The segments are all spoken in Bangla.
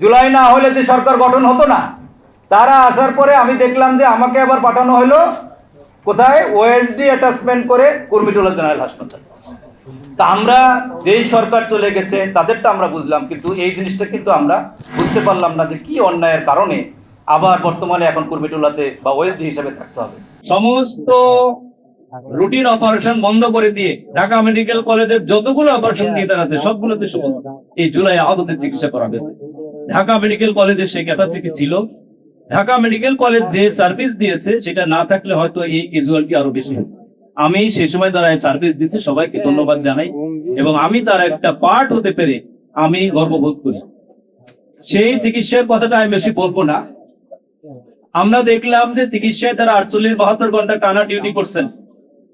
জুলাই না হলে যে সরকার গঠন হতো না। তারা আসার পরে আমি দেখলাম যে আমাকে আবার পাঠানো হলো কোথায়, ওএসডি অ্যাটাচমেন্ট করে কুর্মিটোলা জেনারেল হাসপাতাল। তা আমরা যেই সরকার চলে গেছে তাদেরটা আমরা বুঝলাম, কিন্তু এই জিনিসটা কিন্তু আমরা বুঝতে পারলাম না যে কি অন্যায়ের কারণে আবার বর্তমানে এখন কুর্মিটোলাতে বা ওএসডি হিসেবে থাকতে হবে। সমস্ত রুটিন অপারেশন বন্ধ করে দিয়ে ঢাকা মেডিকেল কলেজের যতগুলো অপারেশন থিয়েটার আছে সবগুলোতে শুধু এই জুলাই আহতদের চিকিৎসা করা হয়েছে। ঢাকা মেডিকেল কলেজের সেই ক্যাপাসিটি ছিল, ঢাকা মেডিকেল কলেজ যে সার্ভিস দিয়েছে সেটা না থাকলে হয়তো এই ক্যাজুয়ালিটি আরো বেশি হতো। আমি সেই সময় তারা সার্ভিস দিচ্ছে, সবাইকে ধন্যবাদ জানাই এবং আমি তার একটা পার্ট হতে পেরে আমি গর্ববোধ করি। সেই চিকিৎসার কথাটা আমি বেশি বলবো না। আমরা দেখলাম যে চিকিৎসায় তারা 48-72 ঘন্টা টানা ডিউটি করছেন,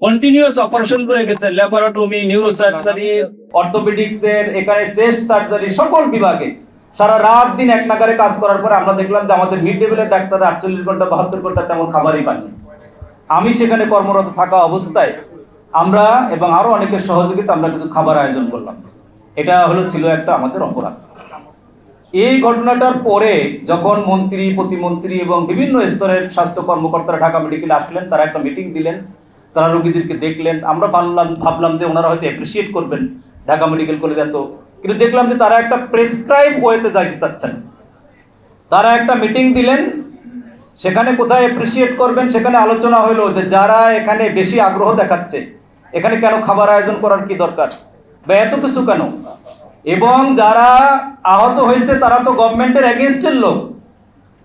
কন্টিনিউয়াস অপারেশন করে গেছেন, ল্যাপারোটমি, নিউরোসার্জারি, অর্থোপেডিক্সের, এখানে চেস্ট সার্জারি, সকল বিভাগে সারা রাত দিন এক নাগারে কাজ করার পরে আমরা দেখলাম যে আমাদের মিড লেভেলের ডাক্তাররা 48 ঘন্টা 72 ঘন্টা তেমন খাবারই পাননি। আমি সেখানে কর্মরত থাকা অবস্থায় আমরা এবং আরো অনেকের সহযোগিতা আমরা কিছু খাবার আয়োজন করলাম। এটা ছিল একটা আমাদের অপরাধ। এই ঘটনাটার পরে যখন মন্ত্রী, প্রতিমন্ত্রী এবং বিভিন্ন স্তরের স্বাস্থ্য কর্মকর্তারা ঢাকা মেডিকেলে আসলেন, তারা একটা মিটিং দিলেন, তারা রোগীদেরকে দেখলেন। আমরা ভাবলাম যে ওনারা হয়তো অ্যাপ্রিসিয়েট করবেন ঢাকা মেডিকেল কলেজ এত, কিন্তু দেখলাম যে তারা একটা প্রেসক্রাইব ওয়েতে যাইতে চাচ্ছেন। তারা একটা মিটিং দিলেন, সেখানে কোথায় অ্যাপ্রিসিয়েট করবেন সেখানে আলোচনা হলো যে যারা এখানে বেশি আগ্রহ দেখাচ্ছে, এখানে কেন খাবার আয়োজন করার কি দরকার বা এত কিছু কেন, এবং যারা আহত হয়েছে তারা তো গভর্নমেন্টের এগেনস্টের লোক,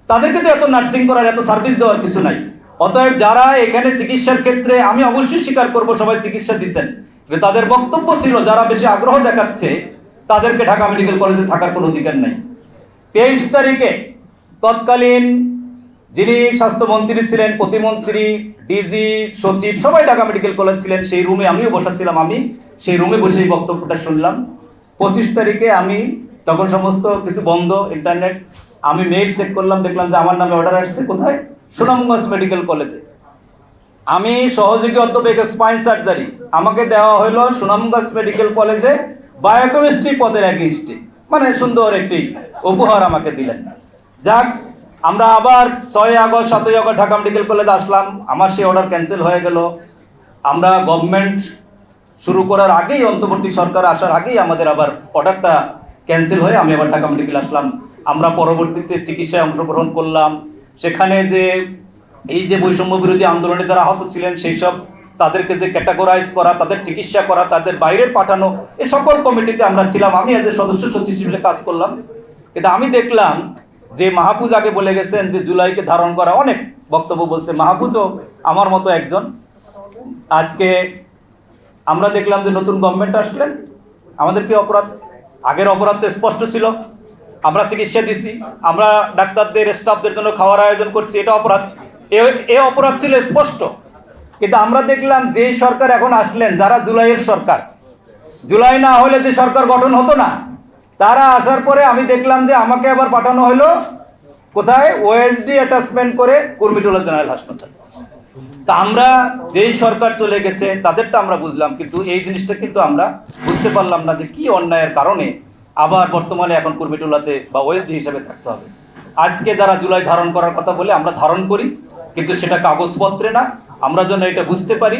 তাদেরকে তো এত নার্সিং করার, এত সার্ভিস দেওয়ার কিছু নাই। অতএব যারা এখানে চিকিৎসার ক্ষেত্রে, আমি অবশ্যই স্বীকার করব সবাই চিকিৎসা দিচ্ছেন, কিন্তু তাদের বক্তব্য ছিল যারা বেশি আগ্রহ দেখাচ্ছে তাদেরকে ঢাকা মেডিকেল কলেজে থাকার কোনো অধিকার নেই। 23 তারিখে তৎকালীন যিনি স্বাস্থ্যমন্ত্রী ছিলেন, প্রতিমন্ত্রী, ডিজি, সচিব সবাই ঢাকা মেডিকেল কলেজ ছিলেন, সেই রুমে আমিও বসাছিলাম। আমি সেই রুমে বসে এই বক্তব্যটা শুনলাম। 25 তারিখে আমি তখন সমস্ত কিছু বন্ধ, ইন্টারনেট, আমি মেইল চেক করলাম, দেখলাম যে আমার নামে অর্ডার আসছে কোথায়, সুনামগঞ্জ মেডিকেল কলেজে। আমি সহযোগী অধ্যাপক স্পাইন সার্জারি, আমাকে দেওয়া হলো সুনামগঞ্জ মেডিকেল কলেজে বায়োকেমিস্ট্রি পদের এগেইনস্টে, মানে সুন্দর একটি উপহার আমাকে দিলেন। যাক, আমরা আবার 6 আগস্ট 7 আগস্ট ঢাকা মেডিকেল কলেজে আসলাম, আমার সেই অর্ডার ক্যান্সেল হয়ে গেল। আমরা গভর্নমেন্ট শুরু করার আগেই, অন্তর্বর্তী সরকার আসার আগেই আমাদের আবার অর্ডারটা ক্যান্সেল হয়ে আমি আবার ঢাকা মেডিকেল আসলাম। আমরা পরবর্তীতে চিকিৎসায় অংশগ্রহণ করলাম। সেখানে যে এই যে বৈষম্য বিরোধী আন্দোলনে যারা আহত ছিলেন সেই সব তাদেরকে যে ক্যাটাগরাইজ করা, তাদের চিকিৎসা করা, তাদের বাইরের পাঠানো, এই সকল কমিটিতে আমরা ছিলাম। আমি এজ এ সদস্য সচিব হিসেবে কাজ করলাম। কিন্তু আমি দেখলাম যে মাহফুজ আগে বলে গেছেন যে জুলাইকে ধারণ করা, অনেক বক্তব্য বলছে, মাহফুজও আমার মতো একজন। আজকে আমরা দেখলাম যে নতুন গভর্নমেন্ট আসলেন, আমাদের কি অপরাধ? আগের অপরাধ তো স্পষ্ট ছিল, আমরা চিকিৎসা দিছি, আমরা ডাক্তারদের, স্টাফদের জন্য খাওয়ার আয়োজন করছি, এটা অপরাধ। এ অপরাধ ছিল স্পষ্ট। কিন্তু আমরা দেখলাম যে সরকার এখন আসলেন, যারা জুলাইয়ের সরকার, জুলাই না হলে যে সরকার গঠন হতো না, তারা আসার পরে আমি দেখলাম যে আমাকে আবার পাঠানো হলো কোথায়, ওএসডি অ্যাটাচমেন্ট করে কুর্মিটোলা জেনারেল হাসপাতাল। তা আমরা যেই সরকার চলে গেছে তাদেরটা আমরা বুঝলাম, কিন্তু এই জিনিসটা কিন্তু আমরা বুঝতে পারলাম না যে কি অন্যায়ের কারণে আবার বর্তমানে এখন কুর্মিটোলাতে বা ওএসডি হিসেবে থাকতে হবে। আজকে যারা জুলাই ধারণ করার কথা বলে আমরা ধারণ করি, কিন্তু সেটা কাগজপত্রে না, আমরা যেন এটা বুঝতে পারি